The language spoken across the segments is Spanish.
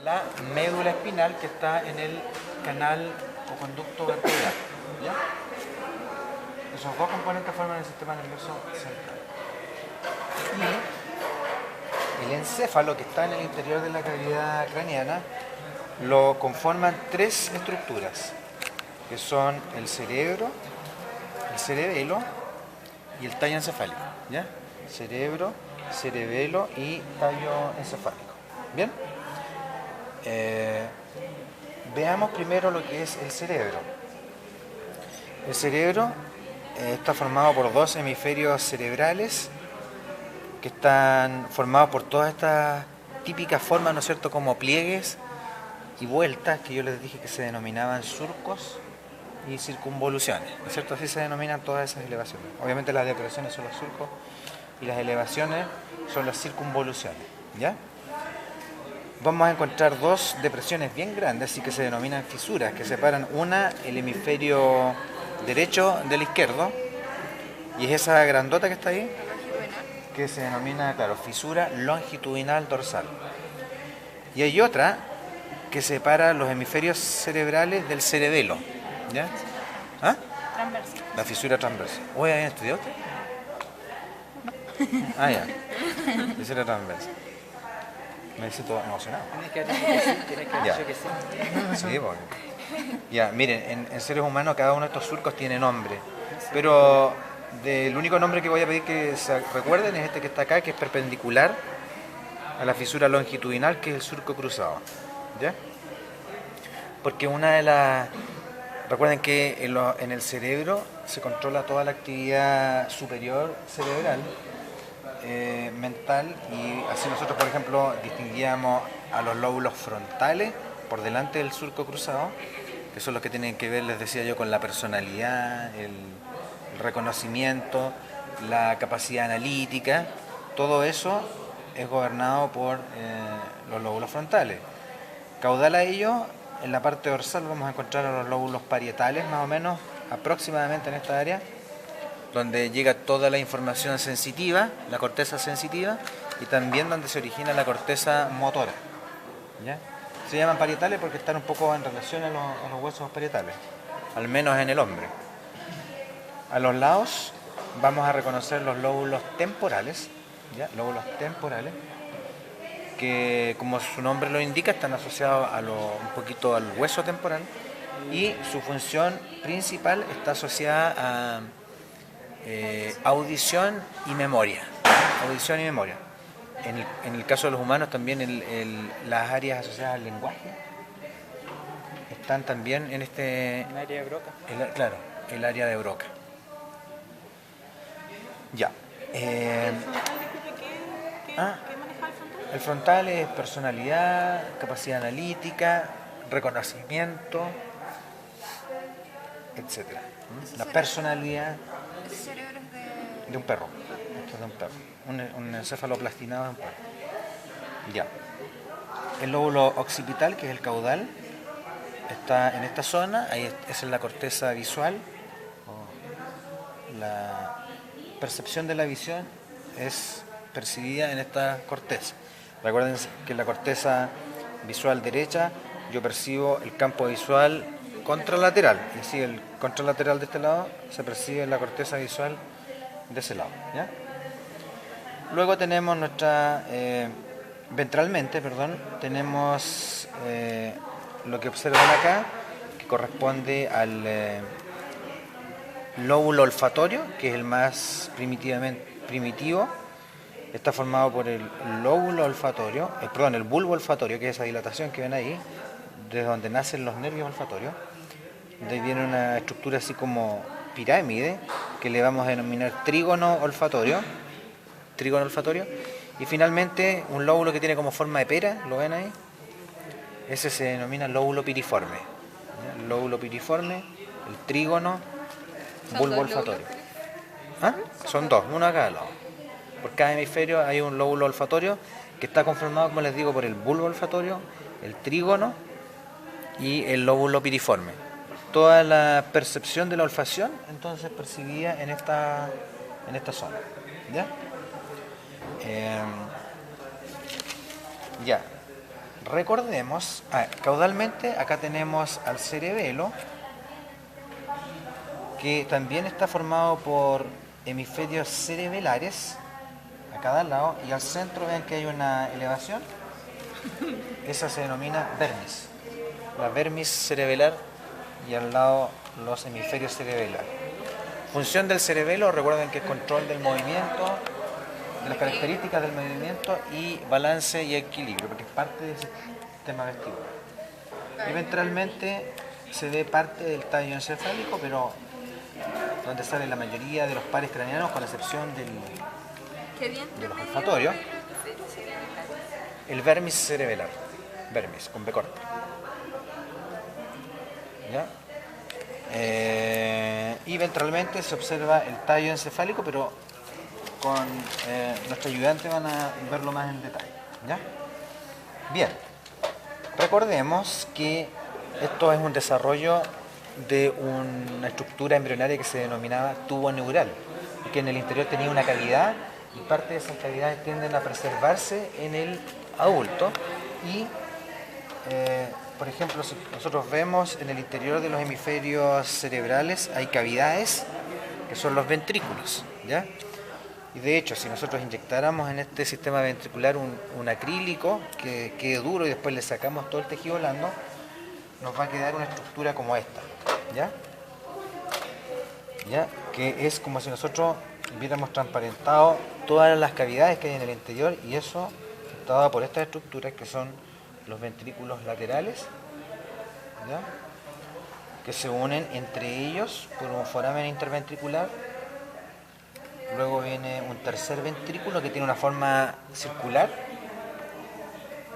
la médula espinal que está en el canal o conducto vertebral. ¿Ya? Esos dos componentes forman el sistema nervioso central. Y el encéfalo que está en el interior de la cavidad craneana lo conforman tres estructuras, que son el cerebro, el cerebelo y el tallo encefálico. ¿Ya? Cerebro, cerebelo y tallo encefálico. ¿Bien? Veamos primero lo que es el cerebro. El cerebro está formado por dos hemisferios cerebrales que están formados por todas estas típicas formas, ¿no es cierto?, como pliegues y vueltas que yo les dije que se denominaban surcos y circunvoluciones, ¿no es cierto? Así se denominan todas esas elevaciones. Obviamente las depresiones son los surcos y las elevaciones son las circunvoluciones, ¿ya? Vamos a encontrar dos depresiones bien grandes, así que se denominan fisuras, que separan el hemisferio derecho del izquierdo, y es esa grandota que está ahí, que se denomina, claro, fisura longitudinal dorsal. Y hay otra que separa los hemisferios cerebrales del cerebelo, ¿ya? ¿Ah? Transversal. La fisura transversal. ¿Hoy habían estudiado usted? Ah, ya. Fisura transversal. Me siento emocionado. Tienes que haber dicho que sí, tienes que haber Ya. dicho que sí. Sí, porque... Ya, miren, en seres humanos cada uno de estos surcos tiene nombre, pero el único nombre que voy a pedir que se recuerden es este que está acá, que es perpendicular a la fisura longitudinal, que es el surco cruzado. ¿Ya? Porque una de las... Recuerden que en el cerebro se controla toda la actividad superior cerebral, mental, y así nosotros, por ejemplo, distinguíamos a los lóbulos frontales por delante del surco cruzado, que son los que tienen que ver, les decía yo, con la personalidad, el reconocimiento, la capacidad analítica. Todo eso es gobernado por los lóbulos frontales. Caudal a ello, en la parte dorsal vamos a encontrar a los lóbulos parietales, más o menos aproximadamente en esta área, donde llega toda la información sensitiva, la corteza sensitiva, y también donde se origina la corteza motora. ¿Ya? Se llaman parietales porque están un poco en relación a los huesos parietales, al menos en el hombre. A los lados vamos a reconocer los lóbulos temporales, ¿ya? Lóbulos temporales, que como su nombre lo indica están asociados un poquito al hueso temporal, y su función principal está asociada a audición y memoria. Audición y memoria. En el caso de los humanos también las áreas asociadas al lenguaje están también en En área de Broca. claro, el área de Broca. Ya. ¿El frontal, disculpe, qué maneja el frontal? El frontal es personalidad, capacidad analítica, reconocimiento, etc. La personalidad Ese cerebro es de un perro. Esto es de un perro. Un encéfalo plastinado de un perro. Ya. El lóbulo occipital, que es el caudal, está en esta zona. Ahí esa es la corteza visual. La percepción de la visión es percibida en esta corteza. Recuerden que en la corteza visual derecha yo percibo el campo visual contralateral, y así el contralateral de este lado se percibe en la corteza visual de ese lado, ¿ya? Luego tenemos ventralmente, tenemos lo que observan acá, que corresponde al lóbulo olfatorio, que es el más primitivo. Está formado por el lóbulo olfatorio, el bulbo olfatorio, que es esa dilatación que ven ahí, desde donde nacen los nervios olfatorios. De ahí viene una estructura así como pirámide, que le vamos a denominar trígono olfatorio. Y finalmente un lóbulo que tiene como forma de pera, ¿lo ven ahí? Ese se denomina lóbulo piriforme. ¿Ya? El lóbulo piriforme, el trígono, bulbo olfatorio. ¿Ah? Son dos, uno a cada lado. Por cada hemisferio hay un lóbulo olfatorio que está conformado, como les digo, por el bulbo olfatorio, el trígono y el lóbulo piriforme. Toda la percepción de la olfacción entonces percibida en esta zona. ¿Ya? Ya. recordemos, caudalmente acá tenemos al cerebelo, que también está formado por hemisferios cerebelares a cada lado, y al centro ven que hay una elevación, esa se denomina vermis, la vermis cerebelar, y al lado los hemisferios cerebelares. Función del cerebelo, recuerden que es control del movimiento, de las características del movimiento y balance y equilibrio, porque es parte del sistema vestibular. Y ventralmente se ve parte del tallo encefálico, pero donde sale la mayoría de los pares craneanos, con excepción de los olfatorios, el vermis cerebelar, vermis con B corta. ¿Ya? Y ventralmente se observa el tallo encefálico, pero con nuestro ayudante van a verlo más en detalle. ¿Ya? Bien, recordemos que esto es un desarrollo de una estructura embrionaria que se denominaba tubo neural, que en el interior tenía una cavidad, y parte de esas cavidades tienden a preservarse en el adulto. Y por ejemplo, si nosotros vemos en el interior de los hemisferios cerebrales hay cavidades que son los ventrículos, ¿ya? Y de hecho, si nosotros inyectáramos en este sistema ventricular un acrílico que quede duro y después le sacamos todo el tejido blando, nos va a quedar una estructura como esta, ¿ya? ¿Ya? Que es como si nosotros hubiéramos transparentado todas las cavidades que hay en el interior, y eso está dado por estas estructuras que son los ventrículos laterales, ¿ya? Que se unen entre ellos por un foramen interventricular. Luego viene un tercer ventrículo que tiene una forma circular,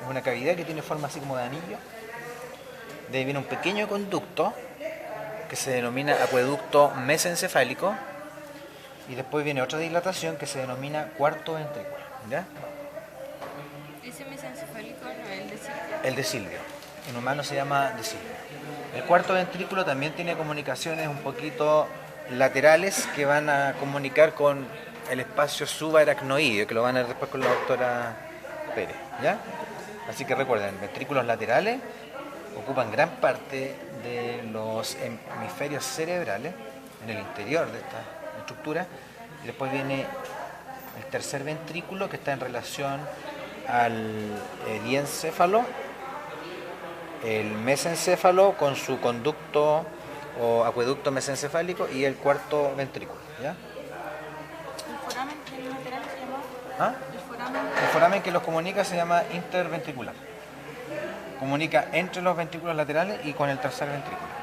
es una cavidad que tiene forma así como de anillo. De ahí viene un pequeño conducto que se denomina acueducto mesencefálico, y después viene otra dilatación que se denomina cuarto ventrículo, ¿ya? Ese mesencefálico no es el de Silvio. El de Silvio, en humano se llama de Silvio. El cuarto ventrículo también tiene comunicaciones un poquito laterales que van a comunicar con el espacio subaracnoideo, que lo van a ver después con la doctora Pérez, ¿ya? Así que recuerden, ventrículos laterales ocupan gran parte de los hemisferios cerebrales en el interior de esta estructura, y después viene el tercer ventrículo, que está en relación al diencéfalo, el mesencéfalo con su conducto o acueducto mesencefálico, y el cuarto ventrículo, ¿ya? El foramen lateral se llama. ¿Ah? El foramen que los comunica se llama interventricular. Comunica entre los ventrículos laterales y con el tercer ventrículo.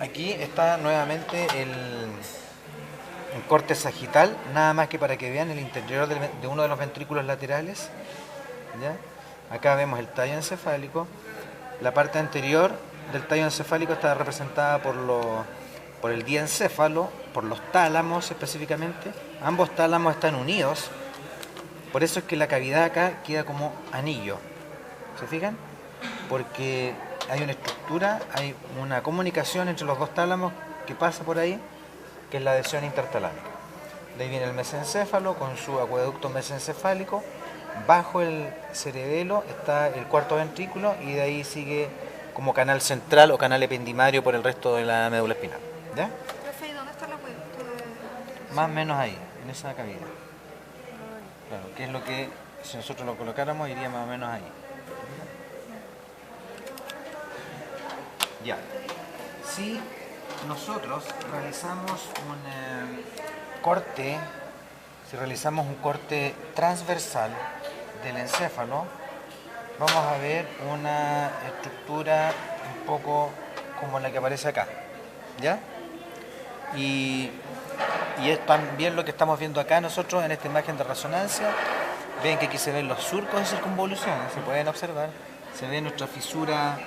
Aquí está nuevamente el corte sagital, nada más que para que vean el interior de uno de los ventrículos laterales, ¿ya? Acá vemos el tallo encefálico. La parte anterior del tallo encefálico está representada por el diencéfalo, por los tálamos específicamente. Ambos tálamos están unidos, por eso es que la cavidad acá queda como anillo. ¿Se fijan? Porque hay una estructura, hay una comunicación entre los dos tálamos que pasa por ahí, que es la adhesión intertalámica. De ahí viene el mesencéfalo con su acueducto mesencefálico. Bajo el cerebelo está el cuarto ventrículo, y de ahí sigue como canal central o canal ependimario por el resto de la médula espinal, ¿ya? Profe, ¿y dónde está el acueducto de...? Más o menos ahí, en esa cavidad. Claro, que es lo que, si nosotros lo colocáramos, iría más o menos ahí. Ya. Si nosotros realizamos un corte transversal del encéfalo, vamos a ver una estructura un poco como la que aparece acá, ¿ya? Y es también lo que estamos viendo acá nosotros en esta imagen de resonancia. Ven que aquí se ven los surcos de circunvolución, se pueden observar. Se ve nuestra fisura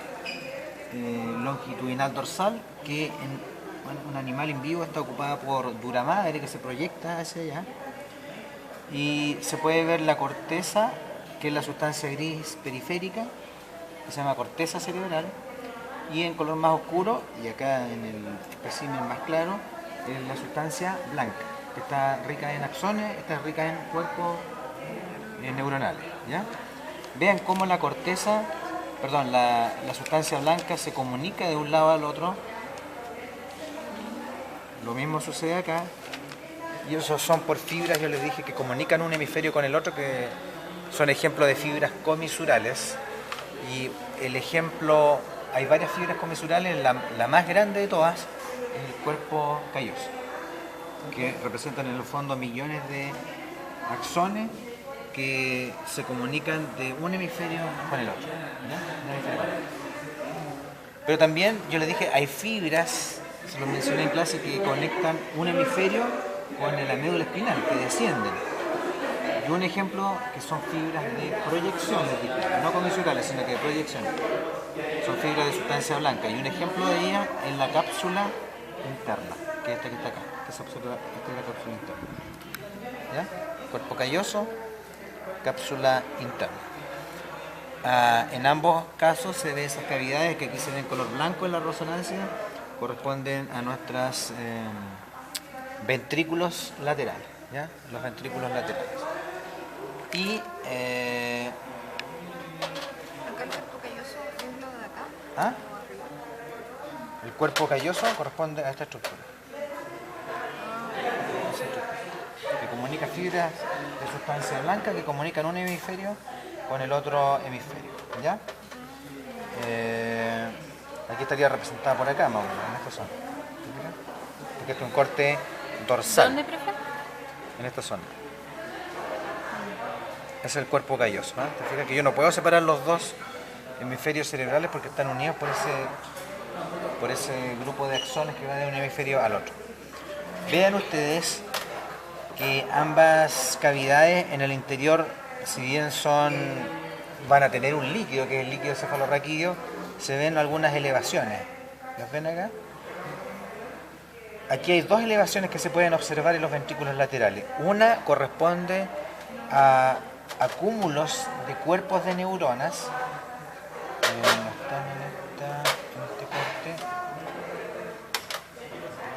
longitudinal dorsal, que en un animal en vivo está ocupada por dura madre, que se proyecta hacia allá. Y se puede ver la corteza, que es la sustancia gris periférica, que se llama corteza cerebral, y en color más oscuro, y acá en el espécimen más claro, es la sustancia blanca, que está rica en axones, esta es rica en cuerpos neuronales, ¿ya? Vean cómo la corteza, perdón, la sustancia blanca se comunica de un lado al otro. Lo mismo sucede acá. Y esos son por fibras, yo les dije, que comunican un hemisferio con el otro, que son ejemplos de fibras comisurales. Y el ejemplo, hay varias fibras comisurales, la más grande de todas es el cuerpo calloso, que representan en el fondo millones de axones que se comunican de un hemisferio con el otro, ¿ya? Un hemisferio con el otro. Pero también, yo les dije, hay fibras, se los mencioné en clase, que conectan un hemisferio con la médula espinal, que descienden. Y un ejemplo que son fibras de proyección, les dije, no comisurales, sino que de proyección. Son fibras de sustancia blanca. Y un ejemplo de ellas es la cápsula interna, que es esta que está acá. Esta es la cápsula interna. ¿Ya? Cuerpo calloso, cápsula interna. En ambos casos se ven esas cavidades que aquí se ven color blanco en la resonancia, corresponden a nuestros ventrículos laterales, ¿ya? Los ventrículos laterales. Y Acá el cuerpo calloso es lo de acá. ¿ah? El cuerpo calloso corresponde a esta estructura. Esa estructura, que comunica fibras de sustancia blanca que comunican un hemisferio con el otro hemisferio, ¿ya? Aquí estaría representada por acá, más o menos, en esta zona. Porque este es un corte dorsal. ¿Dónde, profe? En esta zona. Es el cuerpo calloso, ¿eh? Te fijas que yo no puedo separar los dos hemisferios cerebrales porque están unidos por ese grupo de axones que va de un hemisferio al otro. Vean ustedes que ambas cavidades en el interior, si bien van a tener un líquido, que es el líquido cefalorraquídeo, se ven algunas elevaciones. ¿Las ven acá? Aquí hay dos elevaciones que se pueden observar en los ventrículos laterales. Una corresponde a acúmulos de cuerpos de neuronas. No están en este corte.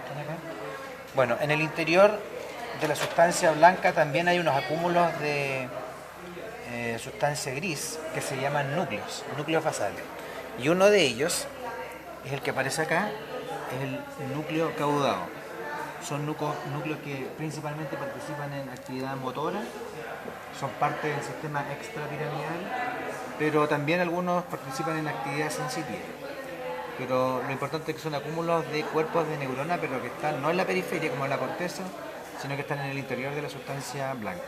¿Están acá? Bueno, en el interior de la sustancia blanca también hay unos acúmulos de sustancia gris que se llaman núcleos basales. Y uno de ellos es el que aparece acá, es el núcleo caudado. Son núcleos que principalmente participan en actividad motora, son parte del sistema extrapiramidal, pero también algunos participan en actividad sensitiva. Pero lo importante es que son acúmulos de cuerpos de neurona, pero que están no en la periferia como en la corteza, sino que están en el interior de la sustancia blanca.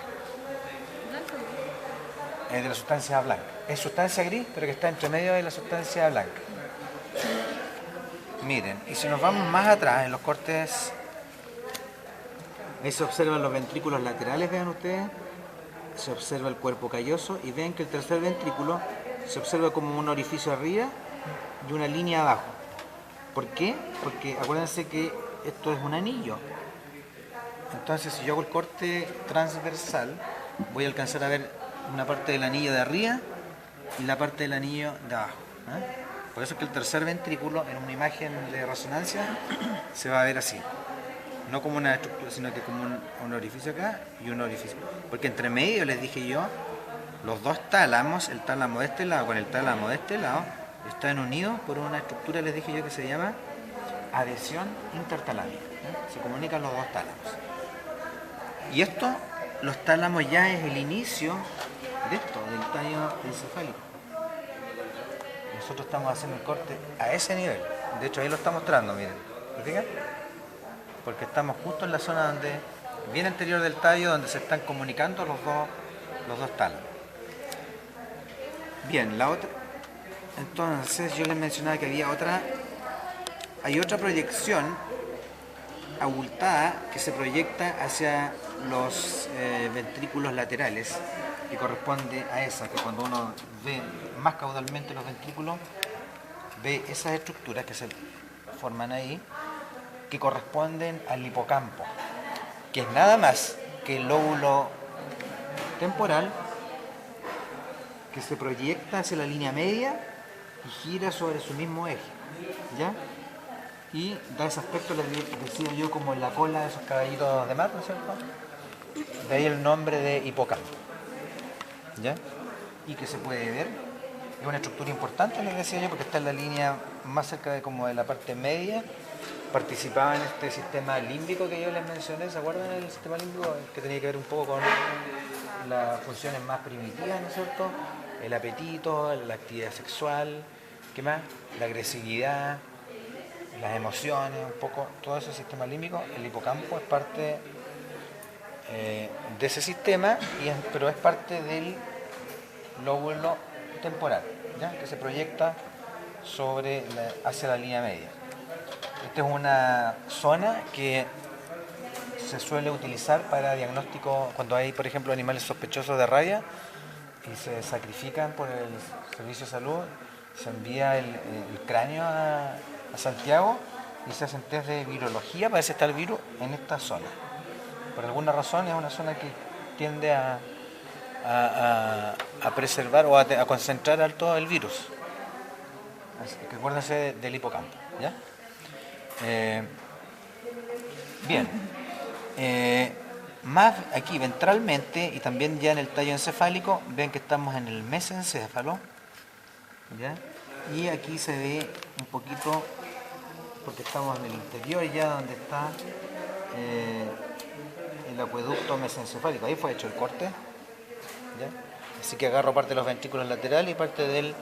De la sustancia blanca. Es sustancia gris, pero que está entre medio de la sustancia blanca. Miren, y si nos vamos más atrás, en los cortes, ahí se observan los ventrículos laterales, vean ustedes, se observa el cuerpo calloso, y ven que el tercer ventrículo se observa como un orificio arriba y una línea abajo. ¿Por qué? Porque acuérdense que esto es un anillo. Entonces, si yo hago el corte transversal, voy a alcanzar a ver una parte del anillo de arriba y la parte del anillo de abajo, ¿eh? Por eso es que el tercer ventrículo, en una imagen de resonancia, se va a ver así. No como una estructura, sino que como un orificio acá y un orificio. Porque entre medio, les dije yo, los dos tálamos, el tálamo de este lado con el tálamo de este lado, están unidos por una estructura, les dije yo, que se llama adhesión intertalámica, ¿eh? Se comunican los dos tálamos. Y esto, los tálamos, ya es el inicio de esto, del tallo encefálico. Nosotros estamos haciendo el corte a ese nivel. De hecho, ahí lo está mostrando, miren. ¿Lo fijan? Porque estamos justo en la zona donde, bien anterior del tallo, donde se están comunicando los dos tálamos. Bien, la otra. Entonces, yo les mencionaba que hay otra proyección abultada que se proyecta hacia los ventrículos laterales, que corresponde a esa, que cuando uno ve más caudalmente los ventrículos, ve esas estructuras que se forman ahí, que corresponden al hipocampo, que es nada más que el lóbulo temporal que se proyecta hacia la línea media y gira sobre su mismo eje, ¿ya? y da ese aspecto, les decía yo, como en la cola de esos caballitos de mar, ¿no es cierto? De ahí el nombre de hipocampo. ¿Ya? Y que se puede ver, es una estructura importante, les decía yo, porque está en la línea más cerca de como de la parte media. Participaba en este sistema límbico que yo les mencioné, ¿se acuerdan del sistema límbico? El que tenía que ver un poco con las funciones más primitivas, ¿no es cierto? El apetito, la actividad sexual, ¿qué más? La agresividad, las emociones, un poco, todo ese sistema límbico. El hipocampo es parte de ese sistema, pero es parte del lóbulo temporal, ¿ya? Que se proyecta hacia la línea media. Esta es una zona que se suele utilizar para diagnóstico cuando hay, por ejemplo, animales sospechosos de rabia y se sacrifican por el servicio de salud, se envía el cráneo a Santiago y se hacen test de virología para ver si está el virus en esta zona. Por alguna razón es una zona que tiende a preservar o a concentrar alto el virus. Así que acuérdense del hipocampo, ¿ya? Bien. Más aquí ventralmente y también ya en el tallo encefálico, ven que estamos en el mesencéfalo, ¿ya? Y aquí se ve un poquito, porque estamos en el interior ya donde está el acueducto mesencefálico. Ahí fue hecho el corte, ¿ya? Así que agarro parte de los ventrículos laterales y parte del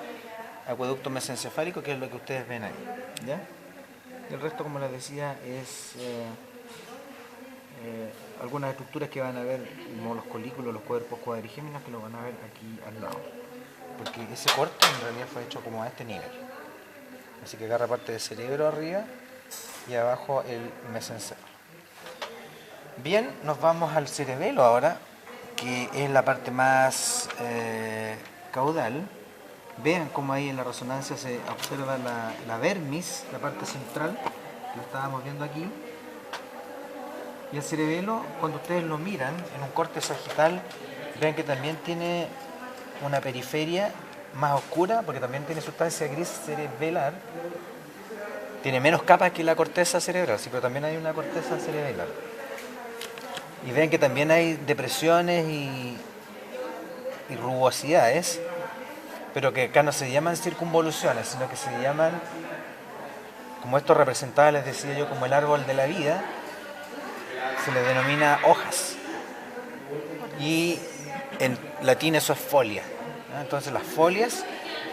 acueducto mesencefálico, que es lo que ustedes ven ahí, ¿ya? El resto, como les decía, es algunas estructuras que van a ver, como los colículos, los cuerpos cuadrigéminos, que lo van a ver aquí al lado. Porque ese corte en realidad fue hecho como a este nivel. Así que agarra parte del cerebro arriba y abajo el mesencéfalo. Bien, nos vamos al cerebelo ahora, que es la parte más caudal. Vean cómo ahí en la resonancia se observa la dermis, la parte central, que lo estábamos viendo aquí. Y el cerebelo, cuando ustedes lo miran en un corte sagital, ven que también tiene una periferia más oscura, porque también tiene sustancia gris cerebelar. Tiene menos capas que la corteza cerebral, sí, pero también hay una corteza cerebelar. Y ven que también hay depresiones y rugosidades, pero que acá no se llaman circunvoluciones, sino que se llaman, como esto representaba, les decía yo, como el árbol de la vida, se le denomina hojas. Y en latín eso es folia, ¿no? Entonces las folias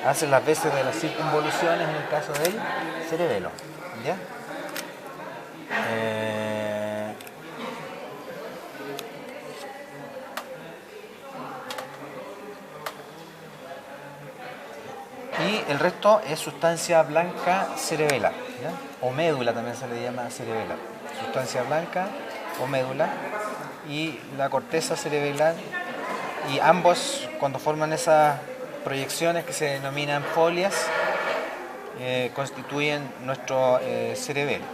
hacen las veces de las circunvoluciones en el caso del cerebelo, ¿ya? Y el resto es sustancia blanca cerebelar, ¿ya? O médula también se le llama cerebelar. Sustancia blanca o médula y la corteza cerebelar, y ambos, cuando forman esas proyecciones que se denominan folias, constituyen nuestro cerebelo.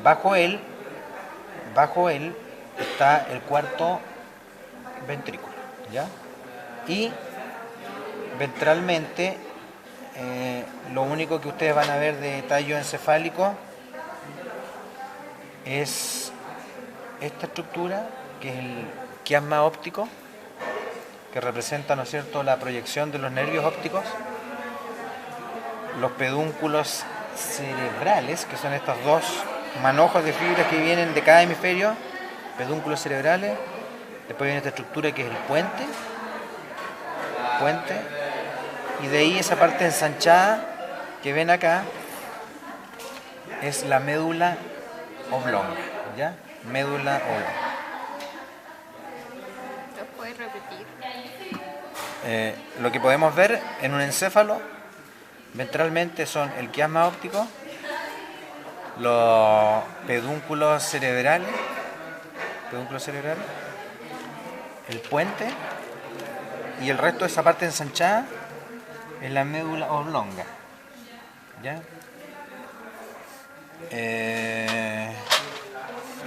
Bajo él está el cuarto ventrículo, ¿ya? Y ventralmente, lo único que ustedes van a ver de tallo encefálico es esta estructura, que es el quiasma óptico, que representa, ¿no es cierto?, la proyección de los nervios ópticos, los pedúnculos cerebrales, que son estos dos manojos de fibras que vienen de cada hemisferio, pedúnculos cerebrales. Después viene esta estructura que es el puente, y de ahí esa parte ensanchada que ven acá es la médula oblonga, ¿ya? Médula oblonga. ¿Lo puedes repetir? Lo que podemos ver en un encéfalo ventralmente son el quiasma óptico, los pedúnculos cerebrales, el puente, y el resto de esa parte ensanchada es la médula oblonga, ¿ya?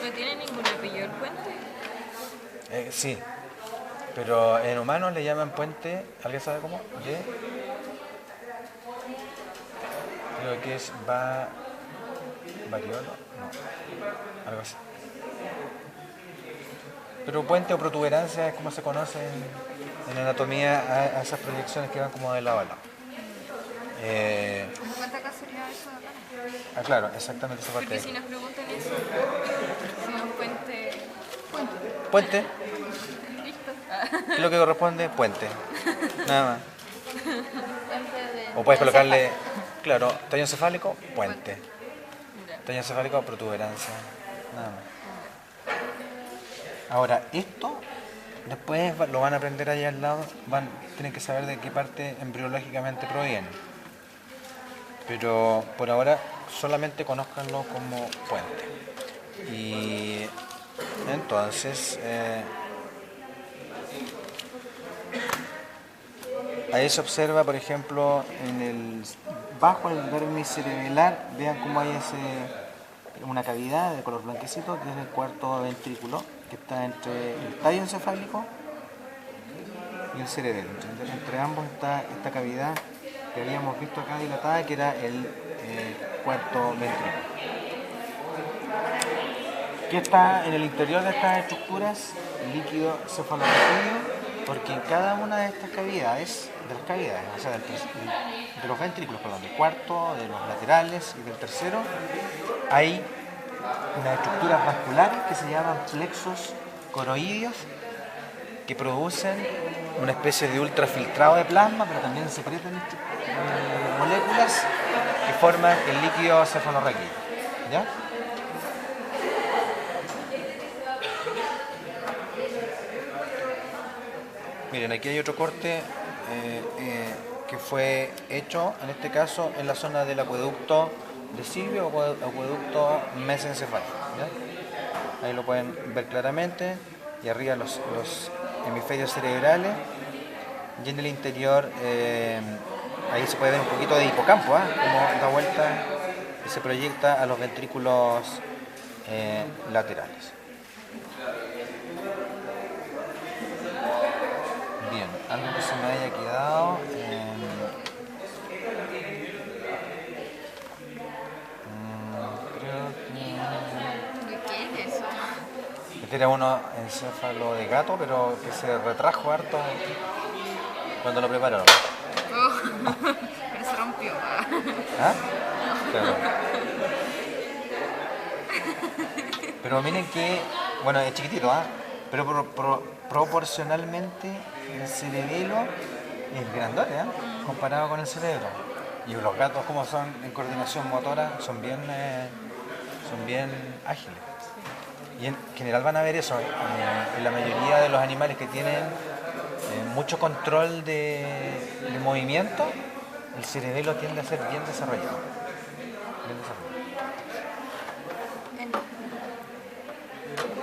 ¿No tiene ningún apellido el puente? Sí, pero en humanos le llaman puente, ¿alguien sabe cómo? Creo que es Variolo, no, algo así. Pero puente o protuberancia es como se conoce en anatomía a esas proyecciones que van como de lado a lado. ¿Cómo cuenta acá sería eso de acá? Ah, claro, exactamente esa parte Porque de si aquí. nos preguntan eso, decimos puente. Puente, Listo. ¿qué es lo que corresponde? Puente. Nada más. Puente de- O puedes de colocarle, claro, tallo encefálico, puente. Ya. Tallo encefálico, protuberancia. Nada más. Ahora, esto después lo van a aprender allá al lado, tienen que saber de qué parte embriológicamente proviene. Pero por ahora solamente conózcanlo como puente. Y entonces, ahí se observa, por ejemplo, bajo el dermis cerebelar, vean cómo hay una cavidad de color blanquecito, que es el cuarto ventrículo, que está entre el tallo encefálico y el cerebelo. Entre ambos está esta cavidad que habíamos visto acá dilatada, que era el cuarto ventrículo. ¿Qué está en el interior de estas estructuras? Líquido cefalorraquídeo, porque en cada una de estas cavidades, o sea, de los ventrículos, perdón, del cuarto, de los laterales y del tercero, hay unas estructuras vasculares que se llaman plexos coroideos, que producen una especie de ultrafiltrado de plasma, pero también secretan moléculas que forman el líquido cefalorraquídeo. ¿Ya? Miren, aquí hay otro corte que fue hecho, en este caso, en la zona del acueducto de Silvio o acueducto mesencefálico. ¿Ya? Ahí lo pueden ver claramente. Y arriba los hemisferios cerebrales. Y en el interior, ahí se puede ver un poquito de hipocampo, como da vuelta y se proyecta a los ventrículos laterales. Bien, algo que se me haya quedado. Creo que ¿Qué es eso? este era uno encéfalo de gato, pero que se retrajo harto cuando lo prepararon. Oh, pero se rompió. ¿Ah? Claro. Pero miren que, bueno, es chiquitito, pero proporcionalmente el cerebelo es grandote, comparado con el cerebro. Y los gatos, como son en coordinación motora, son bien ágiles. Y en general van a ver eso en la mayoría de los animales que tienen mucho control de movimiento, el cerebelo tiende a ser bien desarrollado. Bien desarrollado.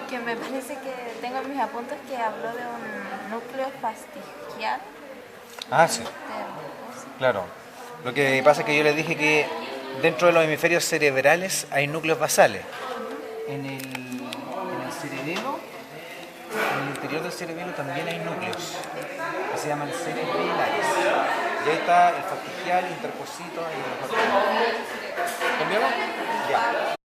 Que me parece que tengo en mis apuntes que habló de un núcleo fastigial. Ah, sí, claro. Lo que pasa es que yo les dije que dentro de los hemisferios cerebrales hay núcleos basales. En el cerebelo, en el interior del cerebelo también hay núcleos que se llaman cerebelares. Y ahí está el fastigial, interposito y el... ¿Cambiamos? Ya.